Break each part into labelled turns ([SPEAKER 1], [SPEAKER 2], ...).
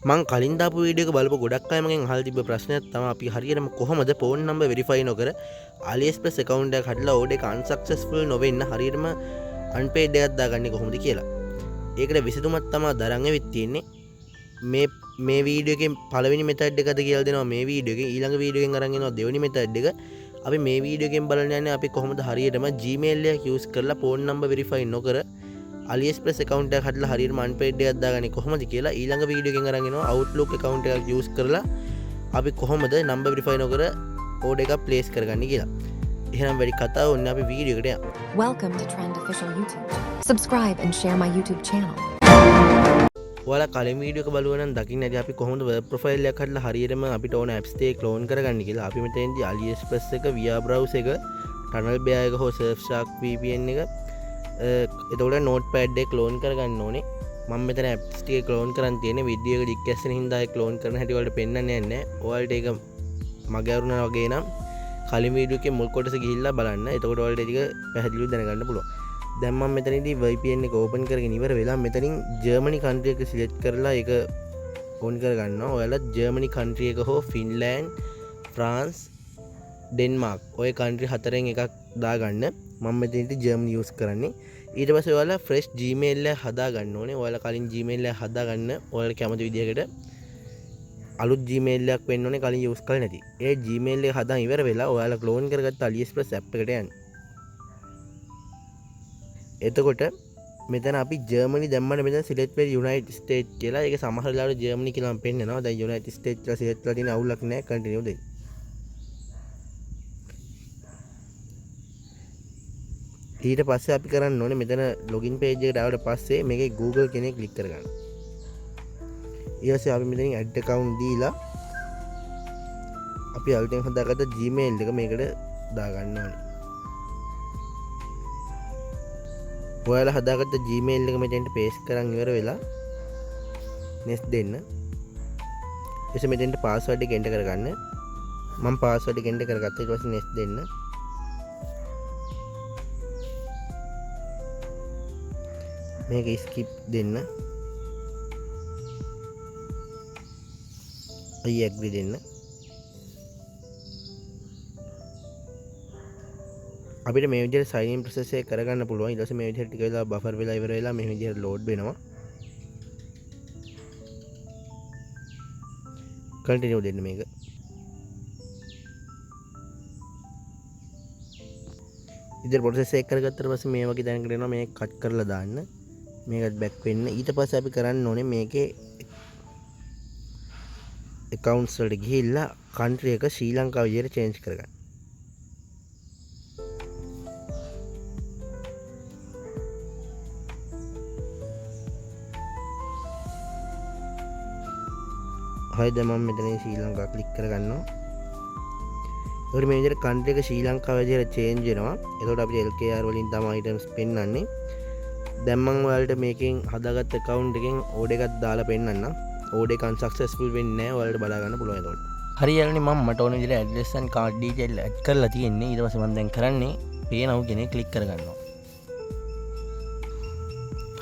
[SPEAKER 1] මං කලින් දාපු වීඩියෝ එක බලපු ගොඩක් අය මගෙන් අහලා තිබ්බ ප්‍රශ්නයක් තමයි අපි හරියටම කොහොමද ෆෝන් නම්බර් වෙරිෆයි නොකර AliExpress account එකක් හදලා ඕඩර් එක unsuccessful නොවෙන්න හරියටම unpaid එකක් දාගන්නේ කොහොමද කියලා. ඒකට විසඳුමක් තමයි දරන් ඇවිත් තියෙන්නේ. මේ වීඩියෝ එකෙන් පළවෙනි මෙතඩ් එකද කියලා දෙනවා මේ වීඩියෝ එකෙන්. ඊළඟ වීඩියෝ එකෙන් අරන් එනවා දෙවෙනි මෙතඩ් එක. අපි මේ වීඩියෝ එකෙන් බලන්න යන්නේ අපි කොහොමද හරියටම Gmail එක use කරලා ෆෝන් නම්බර් වෙරිෆයි නොකර AliExpress account එකක් හදලා හරියටම unpaid එකක් දාගන්නේ කොහොමද කියලා. ඊළඟ වීඩියෝ එකෙන් අරන් එනවා Outlook account එකක් use කරලා අපි කොහොමද නම්බර් වෙරිෆයි නොකර ඕඩර් එකක් ප්ලේස් කරගන්නේ කියලා. එහෙනම් වැඩි කතාව ඕනේ අපි වීඩියෝ එකට යමු.
[SPEAKER 2] Welcome to Trend Official YouTube. Subscribe and share my YouTube channel.
[SPEAKER 1] ඔයාලා කලින් වීඩියෝ එක බලුවා නම් දකින්න ඇති අපි කොහොමද වෙබ් ප්‍රොෆයිල් එකක් හදලා හරියටම අපිට ඕන apps ටික ක්ලෝන් කරගන්න කියලා. අපි මෙතෙන්දී AliExpress එක via browser එක tunnel bear එක හෝ Surfshark VPN එක එතකොට notepad එක ක්ලෝන් කරගන්න ඕනේ. මම මෙතන apps ටික ක්ලෝන් කරන් තියෙන්නේ වීඩියෝ එක ලින්ක් ඇස්සෙන හින්දා ඒක ක්ලෝන් කරන හැටි වලට පෙන්වන්නේ නැහැ. ඔයාලට ඒක මගේ අරුණා වගේ නම් කලින් වීඩියෝ එකේ මුල් කොටස ගිහිල්ලා බලන්න. එතකොට ඔයාලට ඒක පැහැදිලිව දැනගන්න පුළුවන්. දැන් මම මෙතනදී VPN එක ඕපන් කරගෙන ඉවර වෙලා මෙතනින් ජර්මනි කන්ට්‍රි එක සිලෙක්ට් කරලා ඒක ඕන් කරගන්නවා. ඔයාලා ජර්මනි කන්ට්‍රි එක හෝ ෆින්ලෑන්ඩ්, ෆ්‍රාන්ස්, ඩෙන්මාර්ක් ඔය කන්ට්‍රි හතරෙන් එකක් දාගන්න. මම මෙතනදී ජර්මනි යූස් කරන්නේ. ඊට පස්සේ ඔයාලා ෆ්‍රෙෂ් Gmail එක හදා ගන්න ඕනේ. ඔයාලා කලින් Gmail එක හදා ගන්න. ඔයාලා කැමති විදිහකට අලුත් Gmail එකක් වෙන්න ඕනේ කලින් යූස් කරලා නැති. ඒ Gmail එක හදා ඉවර වෙලා ඔයාලා ක්ලෝන් කරගත්ත AliExpress app එකට යන්න. එතකොට මෙතන අපි ජර්මනි දැම්මම මෙතන සිලෙක්ට් වෙලා යුනයිටඩ් ස්ටේට් කියලා. ඒක සමහර වෙලාවට ජර්මනි කියලා නම් පෙන්නනවා. දැන් යුනයිටඩ් ස්ටේට් කියලා සිලෙක්ට් කරලා තියෙන අවුලක් නැහැ. කන්ටිනියු දෙන්න. ඊට පස්සේ අපි කරන්න ඕනේ මෙතන ලොගින් පේජ් එකට ආවට පස්සේ මේකේ Google කෙනෙක් ක්ලික් කරගන්න. ඊට පස්සේ අපි මෙතනින් ඇඩ් account දීලා අපි අලුතෙන් හදාගත්ත Gmail එක මේකට දාගන්න ඕනේ. ඔයාලා හදාගත්ත Gmail එක මෙතෙන්ට paste කරන් ඉවර වෙලා next දෙන්න. ඊට මෙතෙන්ට password එක enter කරගන්න. මම password එක enter කරගත්තා. ඊට පස්සේ next දෙන්න. මේක skip දෙන්න. I agree දෙන්න. අපිට මේ විදිහට sign in process එක කරගන්න පුළුවන්. ඊට පස්සේ මේ විදිහට ටික වෙලා buffer වෙලා ඉවර වෙලා මේ විදිහට load වෙනවා. continue දෙන්න මේක. ඉතින් process එක කරගත්තට පස්සේ මේ වගේ දැනකට එනවා. මේක cut කරලා දාන්න. මේකත් back වෙන්න. ඊට පස්සේ අපි කරන්න ඕනේ මේකේ accounts වලට ගිහිල්ලා country එක ශ්‍රී ලංකාව විදිහට change කරගන්න. හරි දැන් මම මෙතන ශ්‍රී ලංකාව ක්ලික් කරගන්නවා. ඒකට මේ විදිහට country එක ශ්‍රී ලංකාව විදිහට change වෙනවා. එතකොට අපිට LKR වලින් තමයි items පෙන්වන්නේ. දැන් මම ඔයාලට මේකෙන් හදාගත්ත account එකෙන් order එකක් දාලා පෙන්නන්නම්. order එක unsuccessful වෙන්නේ නැහැ. ඔයාලට බලා ගන්න පුළුවන් එතකොට. හරි යාළුවනේ මම මට ඕන විදිහට address and card detail add කරලා තියෙන්නේ. ඊට පස්සේ මම දැන් කරන්නේ pay now කෙනෙක් ක්ලික් කරගන්නවා.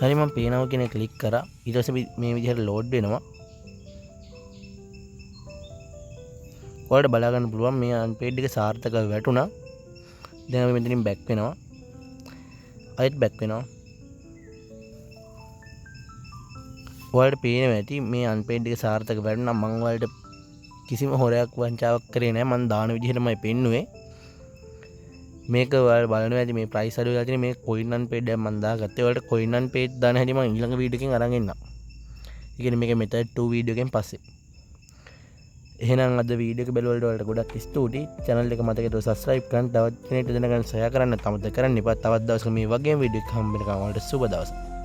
[SPEAKER 1] හරි මම pay now කෙනෙක් ක්ලික් කරා. ඊට පස්සේ මේ විදිහට load වෙනවා. ඔයාලට බලා ගන්න පුළුවන් මේ unpaid එක සාර්ථකව වැටුණා. දැන් අපි මෙතනින් back වෙනවා. ආයෙත් back වෙනවා. ඔයාලට පේනවා ඇති මේ unpaid එක සාර්ථක වැටුණා. මම ඔයාලට කිසිම හොරයක් වංචාවක් කරේ නැහැ. මම දාන විදිහටමයි පෙන්නුවේ. මේක ඔයාලා බලනවා ඇති මේ price අඩු වෙලා තියෙන මේ coin unpaid එක මම දාගත්තේ. ඔයාලට coin unpaid දාන හැටි මම ඊළඟ වීඩියෝ එකෙන් අරන් එන්නම්. ඒ කියන්නේ මේක method 2 වීඩියෝ එකෙන් පස්සේ. එහෙනම් අද වීඩියෝ එක බලවලට ඔයාලට ගොඩක් ස්තුතියි. channel එක මතක හිටව subscribe කරන්න. තවත් කෙනෙක්ට දැනගන්න share කරන්න අමතක කරන්න එපා. තවත් දවසක මේ වගේම වීඩියෝ එකක් හම්බ වෙනකම් ඔයාලට සුබ දවසක්.